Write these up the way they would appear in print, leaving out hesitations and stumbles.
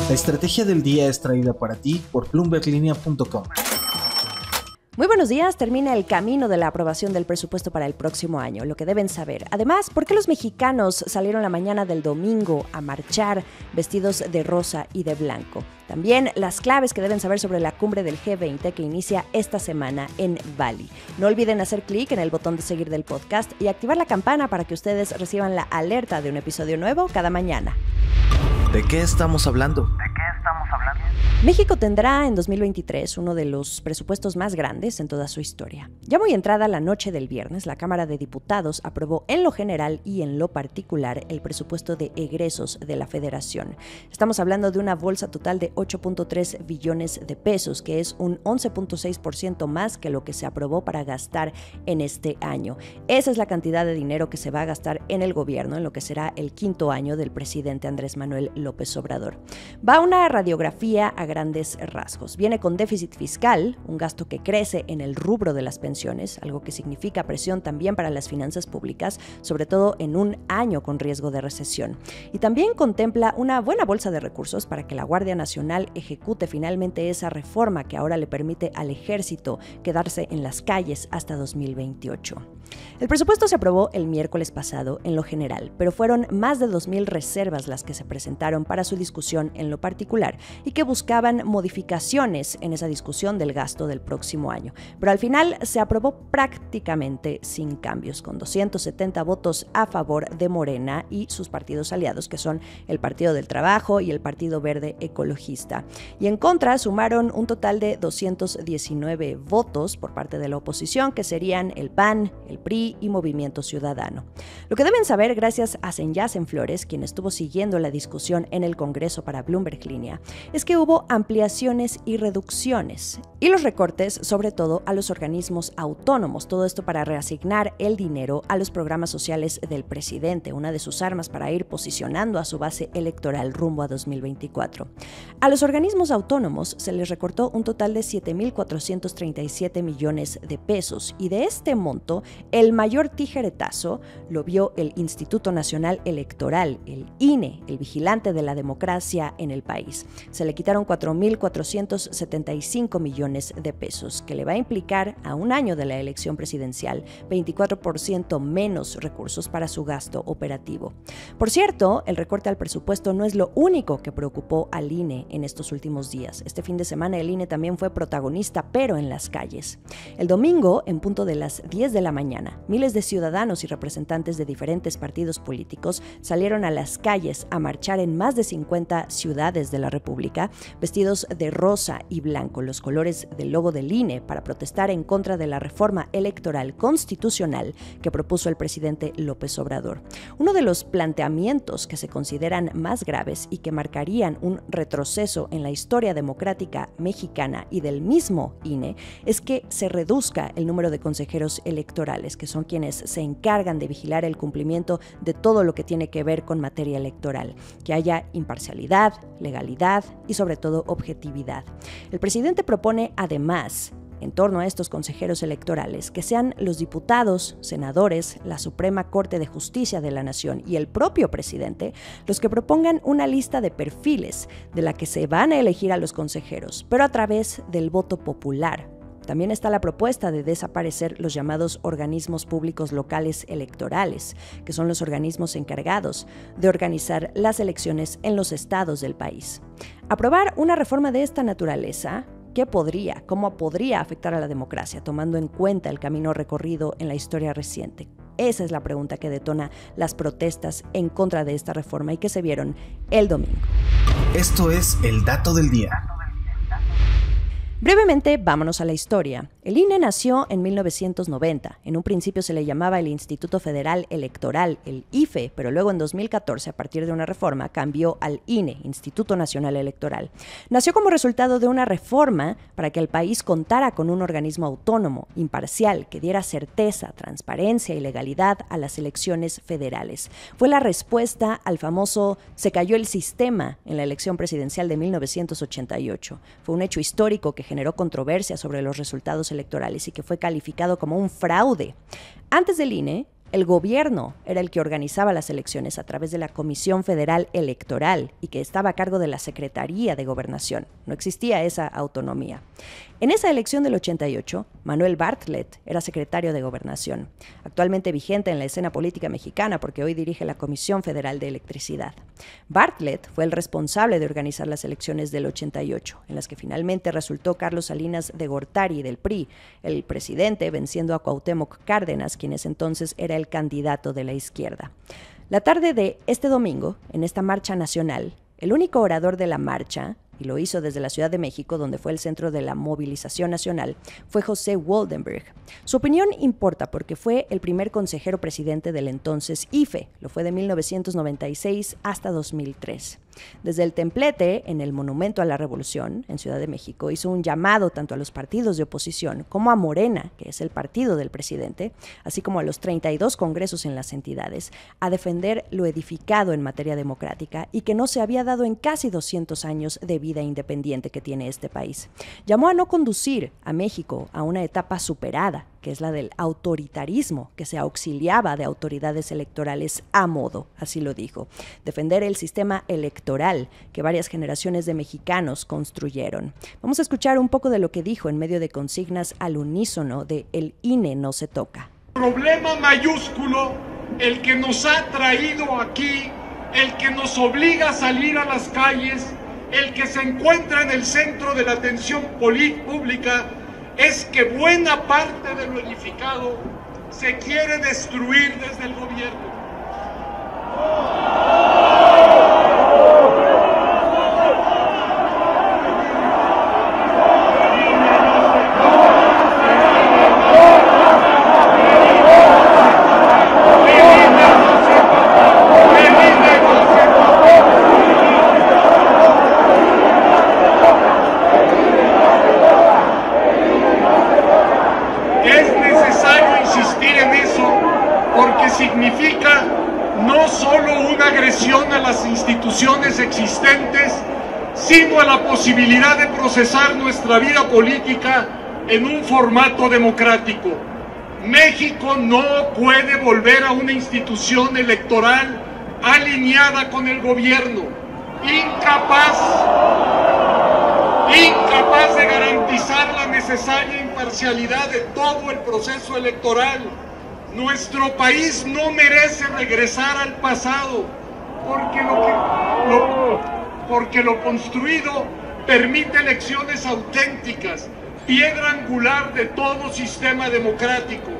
La estrategia del día es traída para ti por bloomberglinea.com. Muy buenos días, termina el camino de la aprobación del presupuesto para el próximo año, lo que deben saber. Además, ¿por qué los mexicanos salieron la mañana del domingo a marchar vestidos de rosa y de blanco? También las claves que deben saber sobre la cumbre del G20 que inicia esta semana en Bali. No olviden hacer clic en el botón de seguir del podcast y activar la campana para que ustedes reciban la alerta de un episodio nuevo cada mañana. ¿De qué estamos hablando? México tendrá en 2023 uno de los presupuestos más grandes en toda su historia. Ya muy entrada la noche del viernes, la Cámara de Diputados aprobó en lo general y en lo particular el presupuesto de egresos de la Federación. Estamos hablando de una bolsa total de 8.3 billones de pesos, que es un 11.6% más que lo que se aprobó para gastar en este año. Esa es la cantidad de dinero que se va a gastar en el gobierno en lo que será el quinto año del presidente Andrés Manuel López Obrador. Va una radiografía a grandes rasgos. Viene con déficit fiscal, un gasto que crece en el rubro de las pensiones, algo que significa presión también para las finanzas públicas, sobre todo en un año con riesgo de recesión. Y también contempla una buena bolsa de recursos para que la Guardia Nacional ejecute finalmente esa reforma que ahora le permite al Ejército quedarse en las calles hasta 2028. El presupuesto se aprobó el miércoles pasado en lo general, pero fueron más de 2,000 reservas las que se presentaron para su discusión en lo particular y que buscaban modificaciones en esa discusión del gasto del próximo año. Pero al final se aprobó prácticamente sin cambios, con 270 votos a favor de Morena y sus partidos aliados, que son el Partido del Trabajo y el Partido Verde Ecologista. Y en contra sumaron un total de 219 votos por parte de la oposición, que serían el PAN, el PRI y Movimiento Ciudadano. Lo que deben saber, gracias a Senyacen Flores, quien estuvo siguiendo la discusión en el Congreso para Bloomberg Línea, es que hubo ampliaciones y reducciones, y los recortes sobre todo a los organismos autónomos, todo esto para reasignar el dinero a los programas sociales del presidente, una de sus armas para ir posicionando a su base electoral rumbo a 2024. A los organismos autónomos se les recortó un total de 7,437 millones de pesos, y de este monto, el mayor tijeretazo lo vio el Instituto Nacional Electoral, el INE, el vigilante de la democracia en el país. Se le quitaron 4,475 millones de pesos, que le va a implicar a un año de la elección presidencial 24% menos recursos para su gasto operativo. Por cierto, el recorte al presupuesto no es lo único que preocupó al INE en estos últimos días. Este fin de semana el INE también fue protagonista, pero en las calles. El domingo, en punto de las 10 de la mañana, miles de ciudadanos y representantes de diferentes partidos políticos salieron a las calles a marchar en más de 50 ciudades de la República, vestidos de rosa y blanco, los colores del logo del INE, para protestar en contra de la reforma electoral constitucional que propuso el presidente López Obrador. Uno de los planteamientos que se consideran más graves y que marcarían un retroceso en la historia democrática mexicana y del mismo INE es que se reduzca el número de consejeros electorales, que son quienes se encargan de vigilar el cumplimiento de todo lo que tiene que ver con materia electoral, que haya imparcialidad, legalidad y sobre todo objetividad. El presidente propone además, en torno a estos consejeros electorales, que sean los diputados, senadores, la Suprema Corte de Justicia de la Nación y el propio presidente los que propongan una lista de perfiles de la que se van a elegir a los consejeros, pero a través del voto popular. También está la propuesta de desaparecer los llamados organismos públicos locales electorales, que son los organismos encargados de organizar las elecciones en los estados del país. Aprobar una reforma de esta naturaleza, ¿cómo podría afectar a la democracia, tomando en cuenta el camino recorrido en la historia reciente? Esa es la pregunta que detona las protestas en contra de esta reforma y que se vieron el domingo. Esto es el dato del día. Brevemente, vámonos a la historia. El INE nació en 1990. En un principio se le llamaba el Instituto Federal Electoral, el IFE, pero luego en 2014, a partir de una reforma, cambió al INE, Instituto Nacional Electoral. Nació como resultado de una reforma para que el país contara con un organismo autónomo, imparcial, que diera certeza, transparencia y legalidad a las elecciones federales. Fue la respuesta al famoso "se cayó el sistema" en la elección presidencial de 1988. Fue un hecho histórico que generó controversia sobre los resultados electorales y que fue calificado como un fraude. Antes del INE, El gobierno era el que organizaba las elecciones a través de la Comisión Federal Electoral y que estaba a cargo de la Secretaría de Gobernación. No existía esa autonomía. En esa elección del 88, Manuel Bartlett era secretario de Gobernación, actualmente vigente en la escena política mexicana porque hoy dirige la Comisión Federal de Electricidad. Bartlett fue el responsable de organizar las elecciones del 88, en las que finalmente resultó Carlos Salinas de Gortari del PRI, el presidente, venciendo a Cuauhtémoc Cárdenas, quien ese entonces era el candidato de la izquierda. La tarde de este domingo, en esta marcha nacional, el único orador de la marcha, y lo hizo desde la Ciudad de México, donde fue el centro de la movilización nacional, fue José Woldenberg. Su opinión importa porque fue el primer consejero presidente del entonces IFE, lo fue de 1996 hasta 2003. Desde el templete, en el Monumento a la Revolución, en Ciudad de México, hizo un llamado tanto a los partidos de oposición como a Morena, que es el partido del presidente, así como a los 32 congresos en las entidades, a defender lo edificado en materia democrática y que no se había dado en casi 200 años de vida independiente que tiene este país. Llamó a no conducir a México a una etapa superada, que es la del autoritarismo, que se auxiliaba de autoridades electorales a modo, así lo dijo. Defender el sistema electoral que varias generaciones de mexicanos construyeron. Vamos a escuchar un poco de lo que dijo en medio de consignas al unísono de "El INE no se toca". Problema mayúsculo, el que nos ha traído aquí, el que nos obliga a salir a las calles, el que se encuentra en el centro de la atención pública, es que buena parte de lo edificado se quiere destruir desde el gobierno. Significa no solo una agresión a las instituciones existentes, sino a la posibilidad de procesar nuestra vida política en un formato democrático. México no puede volver a una institución electoral alineada con el gobierno, incapaz de garantizar la necesaria imparcialidad de todo el proceso electoral. Nuestro país no merece regresar al pasado, porque lo construido permite elecciones auténticas, piedra angular de todo sistema democrático.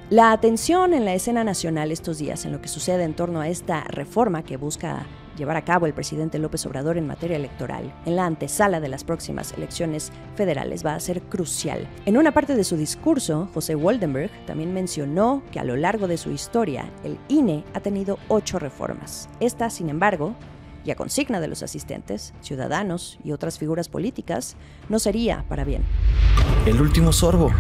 La atención en la escena nacional estos días en lo que sucede en torno a esta reforma que busca llevar a cabo el presidente López Obrador en materia electoral, en la antesala de las próximas elecciones federales, va a ser crucial. En una parte de su discurso, José Woldenberg también mencionó que a lo largo de su historia, el INE ha tenido 8 reformas. Esta, sin embargo, y a consigna de los asistentes, ciudadanos y otras figuras políticas, no sería para bien. El último sorbo.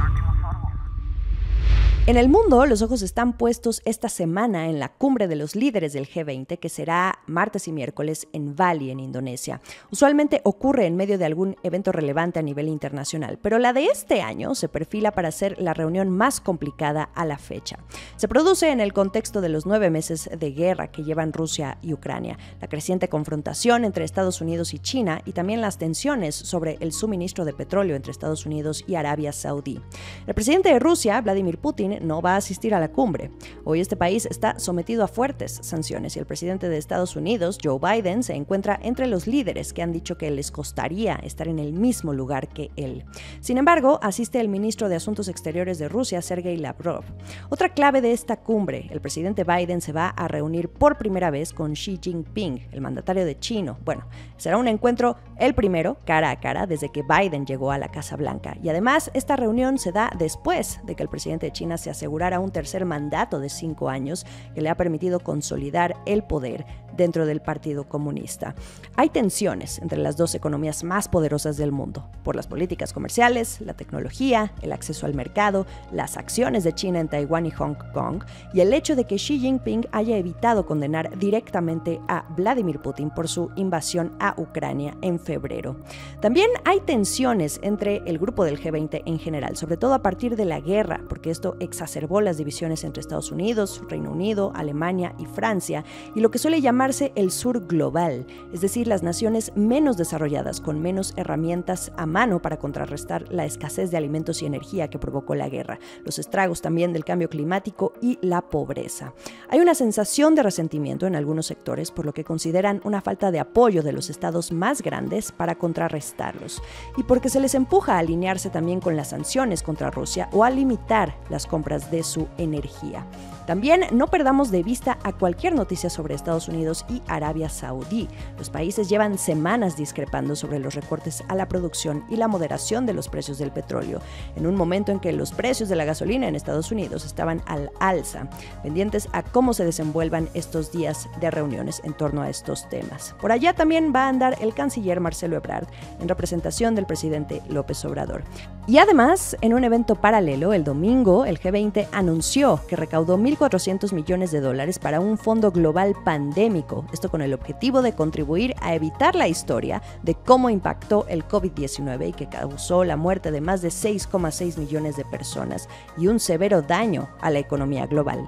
En el mundo, los ojos están puestos esta semana en la cumbre de los líderes del G20, que será martes y miércoles en Bali, en Indonesia. Usualmente ocurre en medio de algún evento relevante a nivel internacional, pero la de este año se perfila para ser la reunión más complicada a la fecha. Se produce en el contexto de los 9 meses de guerra que llevan Rusia y Ucrania, la creciente confrontación entre Estados Unidos y China y también las tensiones sobre el suministro de petróleo entre Estados Unidos y Arabia Saudí. El presidente de Rusia, Vladimir Putin, no va a asistir a la cumbre. Hoy este país está sometido a fuertes sanciones y el presidente de Estados Unidos, Joe Biden, se encuentra entre los líderes que han dicho que les costaría estar en el mismo lugar que él. Sin embargo, asiste el ministro de Asuntos Exteriores de Rusia, Sergei Lavrov. Otra clave de esta cumbre, el presidente Biden se va a reunir por primera vez con Xi Jinping, el mandatario de China. Bueno, será un encuentro el primero, cara a cara, desde que Biden llegó a la Casa Blanca. Y además, esta reunión se da después de que el presidente de China se asegurara un tercer mandato de 5 años que le ha permitido consolidar el poder dentro del Partido Comunista. Hay tensiones entre las dos economías más poderosas del mundo, por las políticas comerciales, la tecnología, el acceso al mercado, las acciones de China en Taiwán y Hong Kong, y el hecho de que Xi Jinping haya evitado condenar directamente a Vladimir Putin por su invasión a Ucrania en febrero. También hay tensiones entre el grupo del G20 en general, sobre todo a partir de la guerra, porque esto exacerbó las divisiones entre Estados Unidos, Reino Unido, Alemania y Francia, y lo que suele llamarse el sur global, es decir, las naciones menos desarrolladas con menos herramientas a mano para contrarrestar la escasez de alimentos y energía que provocó la guerra, los estragos también del cambio climático y la pobreza. Hay una sensación de resentimiento en algunos sectores por lo que consideran una falta de apoyo de los estados más grandes para contrarrestarlos, y porque se les empuja a alinearse también con las sanciones contra Rusia o a limitar las compras de su energía. También no perdamos de vista a cualquier noticia sobre Estados Unidos y Arabia Saudí. Los países llevan semanas discrepando sobre los recortes a la producción y la moderación de los precios del petróleo, en un momento en que los precios de la gasolina en Estados Unidos estaban al alza, pendientes a cómo se desenvuelvan estos días de reuniones en torno a estos temas. Por allá también va a andar el canciller Marcelo Ebrard, en representación del presidente López Obrador. Y además, en un evento paralelo, el domingo, el G20 anunció que recaudó $1.400 millones para un fondo global pandémico, esto con el objetivo de contribuir a evitar la historia de cómo impactó el COVID-19 y que causó la muerte de más de 6,6 millones de personas y un severo daño a la economía global.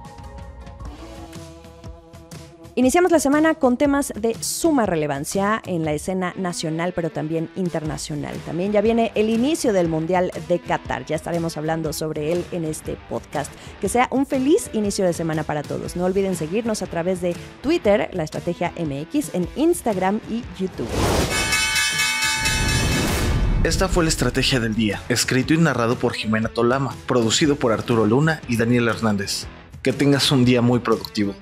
Iniciamos la semana con temas de suma relevancia en la escena nacional, pero también internacional. También ya viene el inicio del Mundial de Qatar. Ya estaremos hablando sobre él en este podcast. Que sea un feliz inicio de semana para todos. No olviden seguirnos a través de Twitter, La Estrategia MX, en Instagram y YouTube. Esta fue La Estrategia del Día, escrito y narrado por Jimena Tolama, producido por Arturo Luna y Daniel Hernández. Que tengas un día muy productivo.